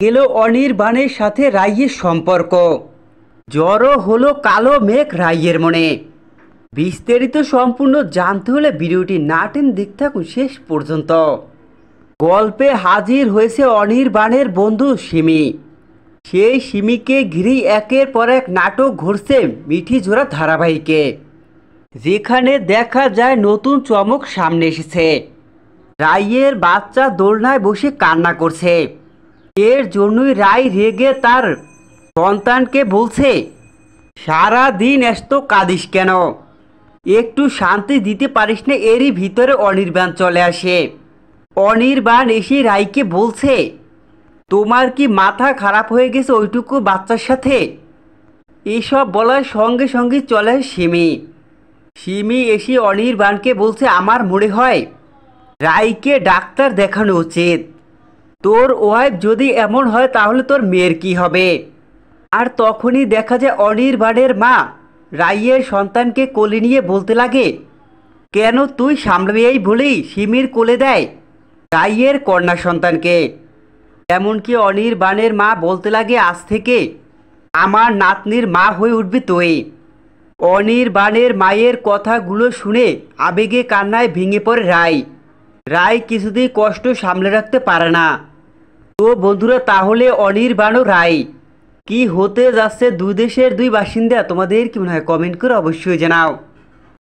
গেল অনির্বাণের সাথে রাইয়ের সম্পর্ক। জড়ো হলো কালো মেঘ রাইয়ের মনে। বিস্তারিত সম্পূর্ণ জানতে হলে ভিডিওটি না টেনে দেখতে থাকুন শেষ পর্যন্ত। গল্পে হাজির হয়েছে অনির্বাণের বন্ধু সিমি। সেই সিমিকে ঘিরেই একের পর এক নাটক ঘুরছে মিঠিঝোরা ধারাবাহিকে, যেখানে দেখা যায় নতুন চমক সামনে এসেছে। রাইয়ের বাচ্চা দোলনায় বসে কান্না করছে। এর জন্যই রাই রেগে তার সন্তানকে বলছে, সারা দিন এত কাঁদিস কেন, একটু শান্তি দিতে পারিস না। এরই ভিতরে অনির্বাণ চলে আসে। অনির্বাণ এসে রাইকে বলছে, তোমার কি মাথা খারাপ হয়ে গেছে ওইটুকু বাচ্চার সাথে? এসব বলার সঙ্গে সঙ্গে চলে আসে সিমি। সিমি এসে অনির্বাণকে বলছে, আমার মনে হয় রাইকে ডাক্তার দেখানো উচিত। তোর ওয়াইফ যদি এমন হয় তাহলে তোর মেয়ের কি হবে? আর তখনই দেখা যায় অনির্বাণের মা রাইয়ের সন্তানকে কোলে নিয়ে বলতে লাগে, কেন তুই সামলাবি এই বলেই সিমির কোলে দেয় রাইয়ের কন্যা সন্তানকে। এমনকি অনির্বাণের মা বলতে লাগে, আজ থেকে আমার নাতনির মা হয়ে উঠবি তুই। অনির্বাণের মায়ের কথাগুলো শুনে আবেগে কান্নায় ভেঙে পড়ে রাই। রাই কিছুতেই কষ্ট সামলে রাখতে পারে না। তো বন্ধুরা, তাহলে অনির্বাণ ও রাই কি হতে যাচ্ছে দুই দেশের দুই বাসিন্দা, তোমাদের কি মনে হয় কমেন্ট করে অবশ্যই জানাও।